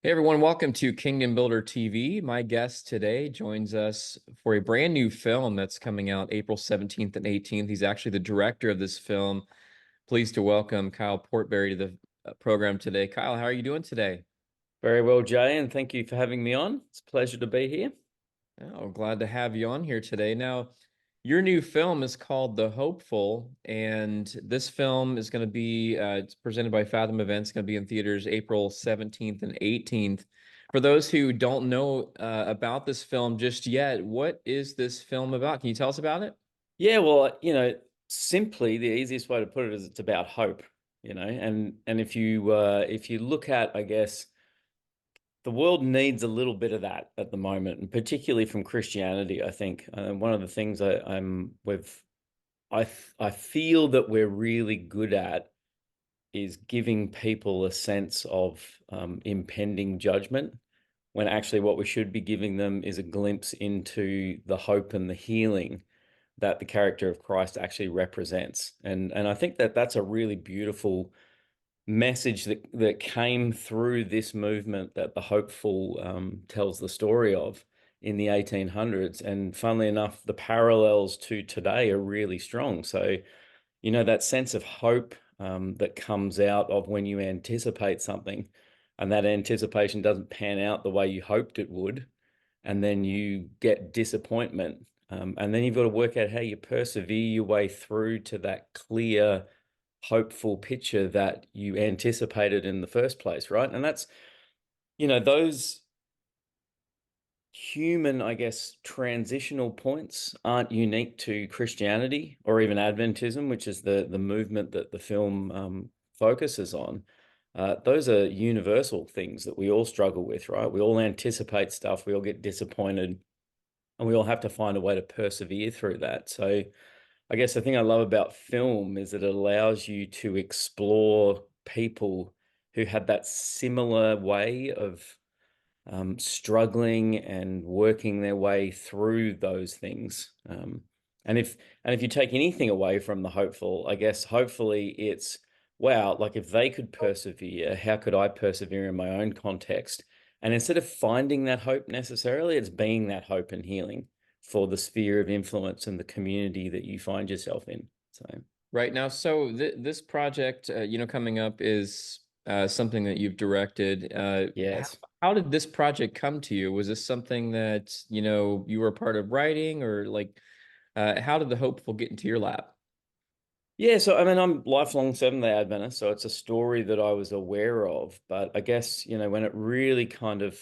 Hey everyone, welcome to Kingdom Builder TV. My guest today joins us for a brand new film that's coming out April 17th and 18th. He's actually the director of this film. Pleased to welcome Kyle Portbury to the program today. Kyle, how are you doing today? Very well, Jay, and thank you for having me on. It's a pleasure to be here. Oh, glad to have you on here today. Now, your new film is called The Hopeful, and this film is going to be it's presented by Fathom Events, going to be in theaters April 17th and 18th. For those who don't know about this film just yet, what is this film about? Can you tell us about it? Yeah, well, simply the easiest way to put it is it's about hope, and if you look at, I guess, the world needs a little bit of that at the moment, and particularly from Christianity, I think. One of the things I feel that we're really good at is giving people a sense of impending judgment, when actually what we should be giving them is a glimpse into the hope and the healing that the character of Christ actually represents. And I think that that's a really beautiful message that came through this movement that the hopeful tells the story of in the 1800s. And funnily enough, the parallels to today are really strong. So, that sense of hope that comes out of when you anticipate something and that anticipation doesn't pan out the way you hoped it would, and then you get disappointment. And then you've got to work out how you persevere your way through to that clear, hopeful picture that you anticipated in the first place, right? And that's, those human, I guess, transitional points aren't unique to Christianity or even Adventism, which is the movement that the film focuses on. Those are universal things that we all struggle with, right? We all anticipate stuff, we all get disappointed, and we all have to find a way to persevere through that. So I guess the thing I love about film is that it allows you to explore people who had that similar way of struggling and working their way through those things. And if you take anything away from the hopeful, I guess hopefully it's, wow, like if they could persevere, how could I persevere in my own context? And instead of finding that hope necessarily, it's being that hope and healing for the sphere of influence and the community that you find yourself in. So Right now, so this project, coming up is something that you've directed. yes. How did this project come to you? Was this something that, you were a part of writing, or like, how did the hopeful get into your lap? Yeah, so I mean, I'm lifelong Seventh Day Adventist, so it's a story that I was aware of. But I guess, when it really kind of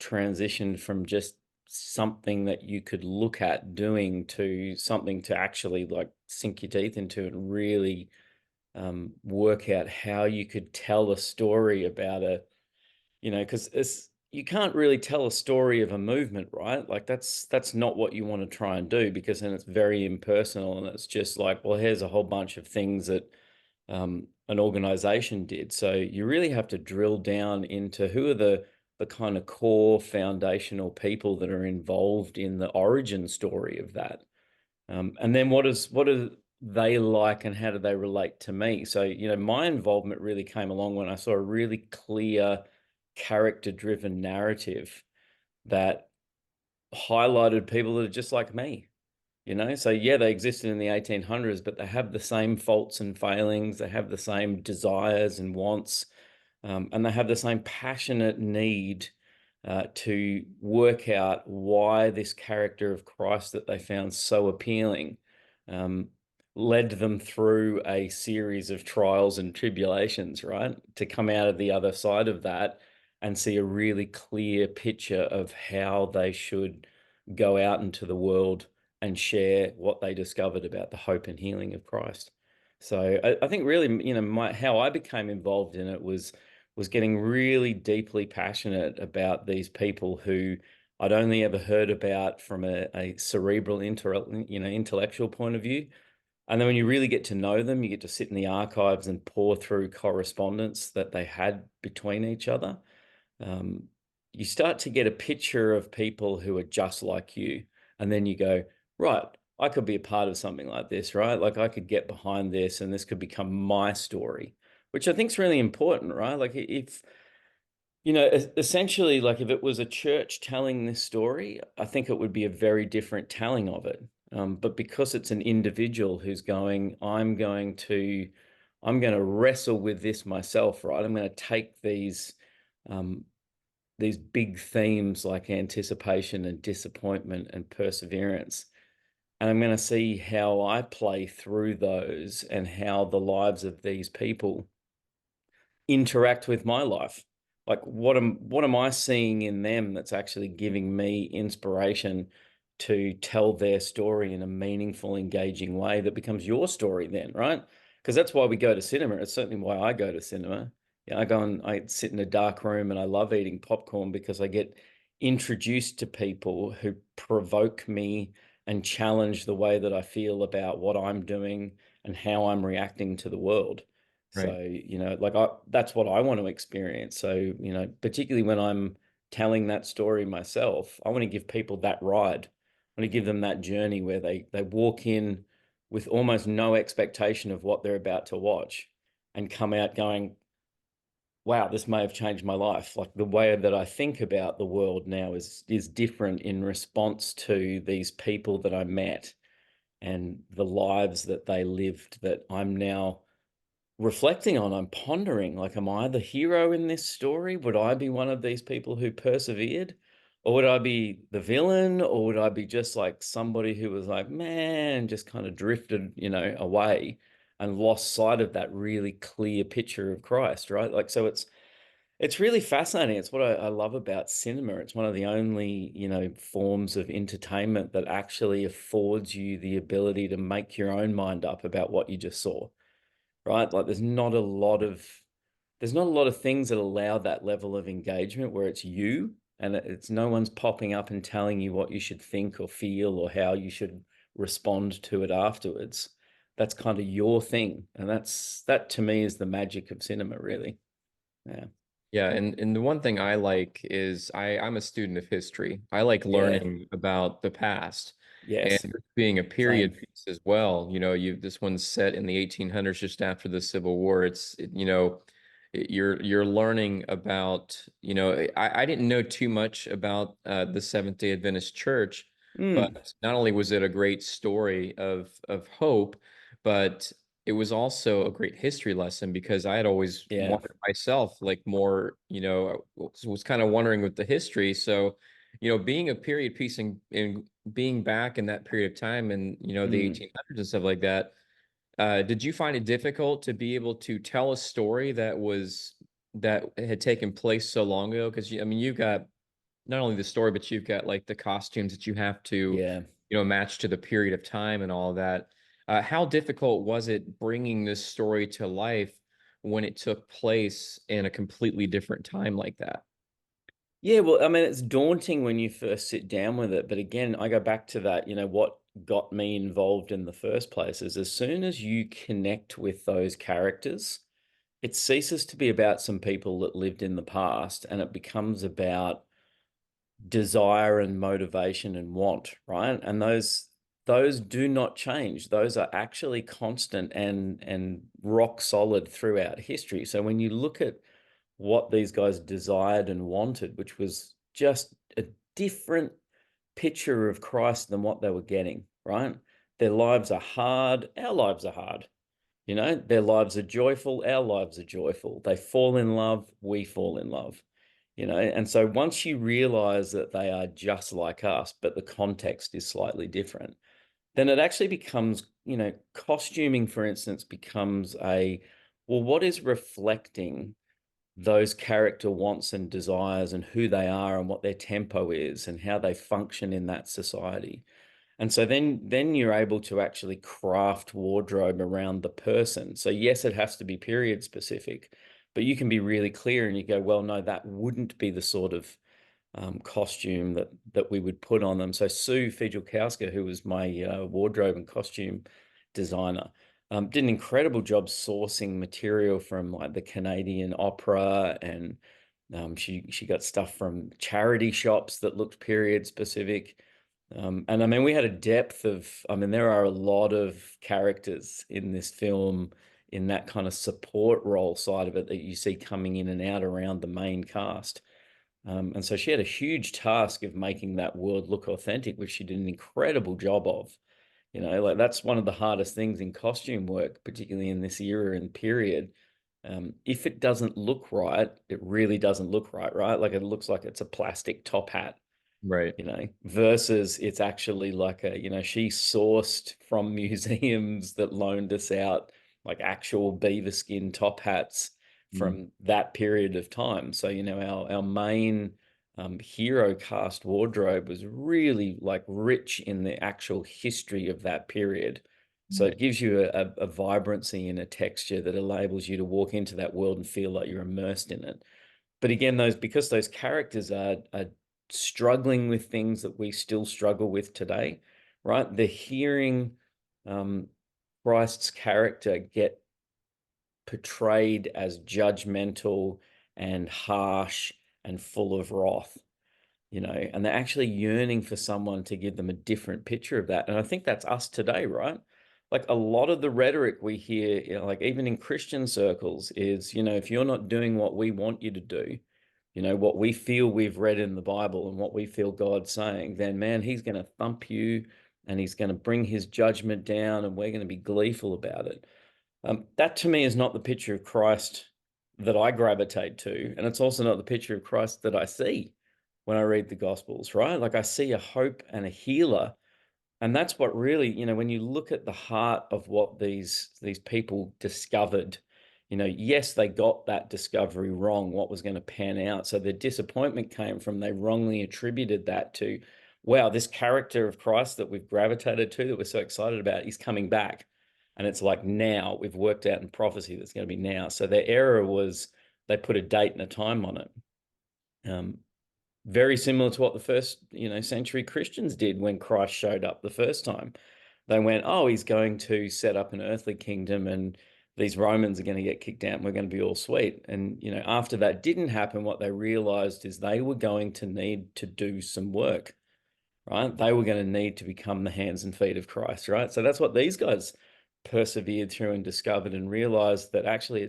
transitioned from just something that you could look at doing to something to actually like sink your teeth into and really work out how you could tell a story about because it's you can't really tell a story of a movement, right? Like that's not what you want to try and do, because then it's very impersonal and it's just like, well, here's a whole bunch of things that an organization did. So you really have to drill down into who are the kind of core foundational people that are involved in the origin story of that. And then what are they like and how do they relate to me? So, my involvement really came along when I saw a really clear character-driven narrative that highlighted people that are just like me. So yeah, they existed in the 1800s, but they have the same faults and failings, they have the same desires and wants, and they have the same passionate need to work out why this character of Christ that they found so appealing um, led them through a series of trials and tribulations, right? To come out of the other side of that and see a really clear picture of how they should go out into the world and share what they discovered about the hope and healing of Christ. So I think really, how I became involved in it was getting really deeply passionate about these people who I'd only ever heard about from a cerebral, intellectual point of view. And then when you really get to know them, you get to sit in the archives and pore through correspondence that they had between each other. Um, you start to get a picture of people who are just like you. And then you go, right, I could be a part of something like this, right? Like I could get behind this and this could become my story, which I think is really important, right? Like if Essentially, like if it was a church telling this story, I think it would be a very different telling of it. But because it's an individual who's going, I'm going to wrestle with this myself, right? I'm going to take um, these big themes like anticipation and disappointment and perseverance, and I'm going to see how I play through those and how the lives of these people interact with my life. Like what am I seeing in them that's actually giving me inspiration to tell their story in a meaningful, engaging way that becomes your story then, right? Because that's why we go to cinema. It's certainly why I go to cinema. Yeah, I go and I sit in a dark room and I love eating popcorn because I get introduced to people who provoke me and challenge the way that I feel about what I'm doing and how I'm reacting to the world. Right. So, that's what I want to experience. So, particularly when I'm telling that story myself, I want to give people that ride. I want to give them that journey where they walk in with almost no expectation of what they're about to watch and come out going, wow, this may have changed my life. Like the way that I think about the world now is different in response to these people that I met and the lives that they lived that I'm now reflecting on. I'm pondering, like, am I the hero in this story? Would I be one of these people who persevered? Or would I be the villain? Or would I be just like somebody who was like, man, just kind of drifted, away and lost sight of that really clear picture of Christ, right? Like, so it's really fascinating. It's what I love about cinema. It's one of the only, forms of entertainment that actually affords you the ability to make your own mind up about what you just saw, right? Like there's not a lot of things that allow that level of engagement where it's you and it's no one's popping up and telling you what you should think or feel or how you should respond to it afterwards. That's kind of your thing. And that to me is the magic of cinema, really. Yeah. Yeah, and the one thing I like is I'm a student of history. I like Yeah. learning about the past, and Yes. this being a period Same. piece as well. This one's set in the 1800s, just after the Civil War. You're learning about. I didn't know too much about the Seventh Day Adventist Church, Mm. but not only was it a great story of hope, but it was also a great history lesson because I had always Yeah. wondered myself, like more, was kind of wondering with the history. So, being a period piece and being back in that period of time and, the Mm. 1800s and stuff like that, did you find it difficult to be able to tell a story that had taken place so long ago? Because, I mean, you've got not only the story, but you've got like the costumes that you have to, Yeah. match to the period of time and all of that. How difficult was it bringing this story to life when it took place in a completely different time like that? Yeah, well, I mean, it's daunting when you first sit down with it. But again, I go back to that, what got me involved in the first place is as soon as you connect with those characters, it ceases to be about some people that lived in the past and it becomes about desire and motivation and want, right? And those do not change. Those are actually constant and rock solid throughout history. So when you look at what these guys desired and wanted, which was just a different picture of Christ than what they were getting, right? Their lives are hard, our lives are hard. Their lives are joyful, our lives are joyful. They fall in love, we fall in love. And so once you realize that they are just like us, but the context is slightly different, then it actually becomes, costuming, for instance, becomes well, what is reflecting those character wants and desires and who they are and what their tempo is and how they function in that society. And so then you're able to actually craft wardrobe around the person. So yes, it has to be period specific, but you can be really clear and you go, well, no, that wouldn't be the sort of costume that we would put on them. So Sue Fijalkowska, who was my wardrobe and costume designer, did an incredible job sourcing material from like the Canadian Opera, and she got stuff from charity shops that looked period specific. And I mean, we had a depth of, I mean, there are a lot of characters in this film in that kind of support role side of it that you see coming in and out around the main cast. And so she had a huge task of making that world look authentic, which she did an incredible job of. Like that's one of the hardest things in costume work, particularly in this era and period. If it doesn't look right, it really doesn't look right, right? Like it looks like it's a plastic top hat, Right. versus it's actually like she sourced from museums that loaned us out like actual beaver skin top hats Mm. from that period of time. So, our main hero cast wardrobe was really like rich in the actual history of that period. So Right. it gives you a vibrancy and a texture that enables you to walk into that world and feel like you're immersed in it. But again, because those characters are struggling with things that we still struggle with today, right? They're hearing um, Christ's character get portrayed as judgmental and harsh and full of wrath, and they're actually yearning for someone to give them a different picture of that. And I think that's us today, right? Like a lot of the rhetoric we hear, like even in Christian circles, is, if you're not doing what we want you to do, what we feel we've read in the Bible and what we feel God's saying, then man, he's going to thump you and he's going to bring his judgment down and we're going to be gleeful about it. That to me is not the picture of Christ that I gravitate to. And it's also not the picture of Christ that I see when I read the Gospels, right? Like I see a hope and a healer. And that's what really, when you look at the heart of what these people discovered, yes, they got that discovery wrong, what was going to pan out. So the disappointment came from they wrongly attributed that to, wow, this character of Christ that we've gravitated to, that we're so excited about, is coming back. And it's like now we've worked out in prophecy that's going to be now. So their error was they put a date and a time on it. Um, Very similar to what the first, century Christians did when Christ showed up the first time. They went, oh, he's going to set up an earthly kingdom and these Romans are going to get kicked out and we're going to be all sweet. And, after that didn't happen, what they realized is they were going to need to do some work, right? They were going to need to become the hands and feet of Christ, right? So that's what these guys persevered through and discovered and realized that actually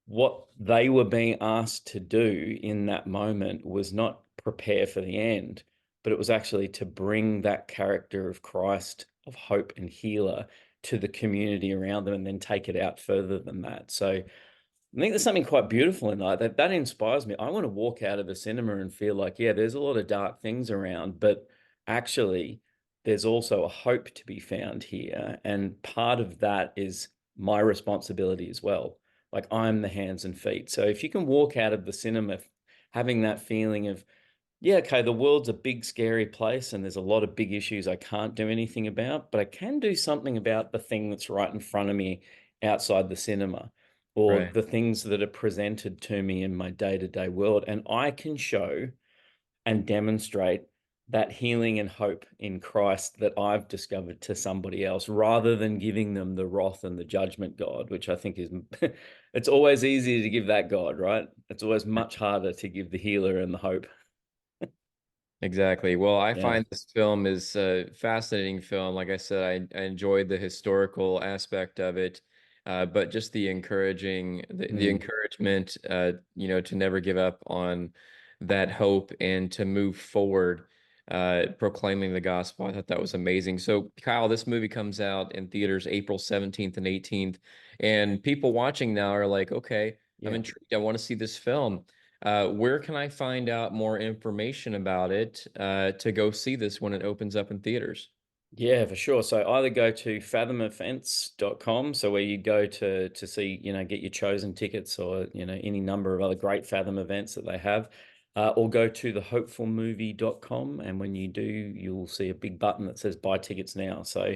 what they were being asked to do in that moment was not prepare for the end, but it was actually to bring that character of Christ, of hope and healer, to the community around them and then take it out further than that. So I think there's something quite beautiful in that. That inspires me. I want to walk out of the cinema and feel like, yeah, there's a lot of dark things around, but actually there's also a hope to be found here. And part of that is my responsibility as well. Like I'm the hands and feet. So if you can walk out of the cinema having that feeling of, yeah, okay, the world's a big, scary place and there's a lot of big issues I can't do anything about, but I can do something about the thing that's right in front of me outside the cinema or Right. the things that are presented to me in my day-to-day world. And I can show and demonstrate that healing and hope in Christ that I've discovered to somebody else rather than giving them the wrath and the judgment God, which I think is, it's always easier to give that God, right? It's always much harder to give the healer and the hope. Exactly. Well, I Yeah. find this film is a fascinating film. Like I said, I enjoyed the historical aspect of it, but just the Mm. encouragement, to never give up on that hope and to move forward, proclaiming the gospel. I thought that was amazing. So, Kyle, this movie comes out in theaters April 17th and 18th, and people watching now are like, okay, I'm Yeah. intrigued. I want to see this film. Where can I find out more information about it to go see this when it opens up in theaters? Yeah, for sure. So either go to fathomevents.com, so where you go to see, get your chosen tickets or, any number of other great Fathom events that they have, or go to thehopefulmovie.com. And when you do, you'll see a big button that says buy tickets now. So,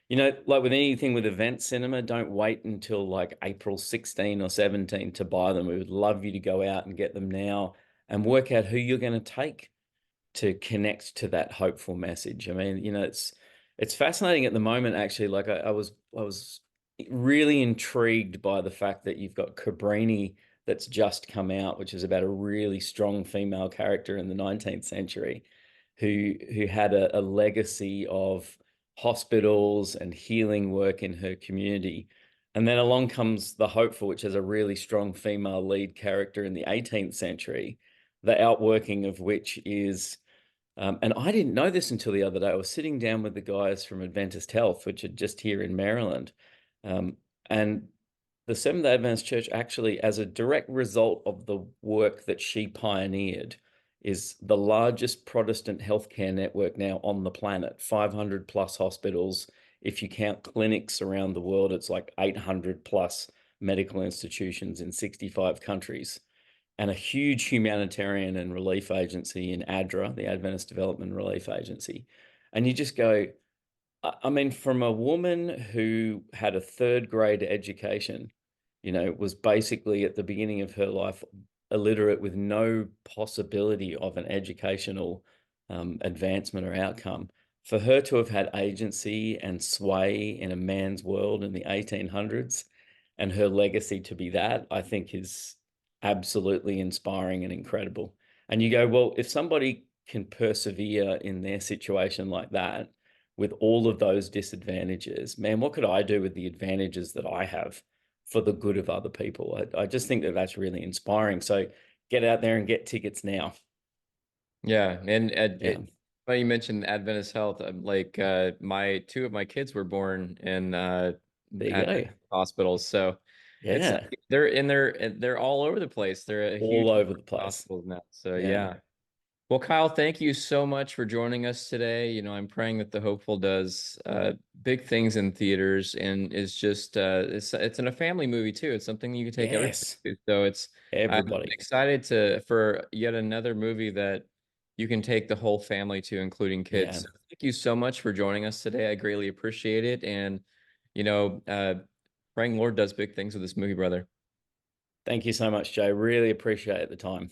like with anything with event cinema, don't wait until like April 16 or 17 to buy them. We would love you to go out and get them now and work out who you're going to take to connect to that hopeful message. I mean, it's fascinating at the moment, actually. Like I was really intrigued by the fact that you've got Cabrini that's just come out, which is about a really strong female character in the 19th century who had a legacy of hospitals and healing work in her community. And then along comes The Hopeful, which is a really strong female lead character in the 18th century, the outworking of which is, and I didn't know this until the other day. I was sitting down with the guys from Adventist Health, which are just here in Maryland. And the Seventh Day Adventist Church, actually, as a direct result of the work that she pioneered, is the largest Protestant healthcare network now on the planet, 500 plus hospitals. If you count clinics around the world, it's like 800 plus medical institutions in 65 countries, and a huge humanitarian and relief agency in ADRA, the Adventist Development Relief Agency. And you just go, I mean, from a woman who had a third grade education, was basically at the beginning of her life illiterate with no possibility of an educational advancement or outcome, for her to have had agency and sway in a man's world in the 1800s and her legacy to be that, I think is absolutely inspiring and incredible. And you go, well, if somebody can persevere in their situation like that, with all of those disadvantages, man, what could I do with the advantages that I have for the good of other people? I just think that that's really inspiring. So get out there and get tickets now. Yeah, and Yeah, funny you mentioned Adventist Health. Like my two of my kids were born in there you go. Adventist hospitals, so it's Yeah, they're all over the place. They're a all huge number over the of place. hospitals now. So Yeah. yeah. Well, Kyle, thank you so much for joining us today. I'm praying that The Hopeful does big things in theaters and is just it's in a family movie too. It's something you can take everybody Yes. to. So I'm Everybody. excited for yet another movie that you can take the whole family to, including kids. Yeah. So thank you so much for joining us today. I greatly appreciate it. And you know, uh, praying Lord does big things with this movie, brother. Thank you so much, Jay. Really appreciate the time.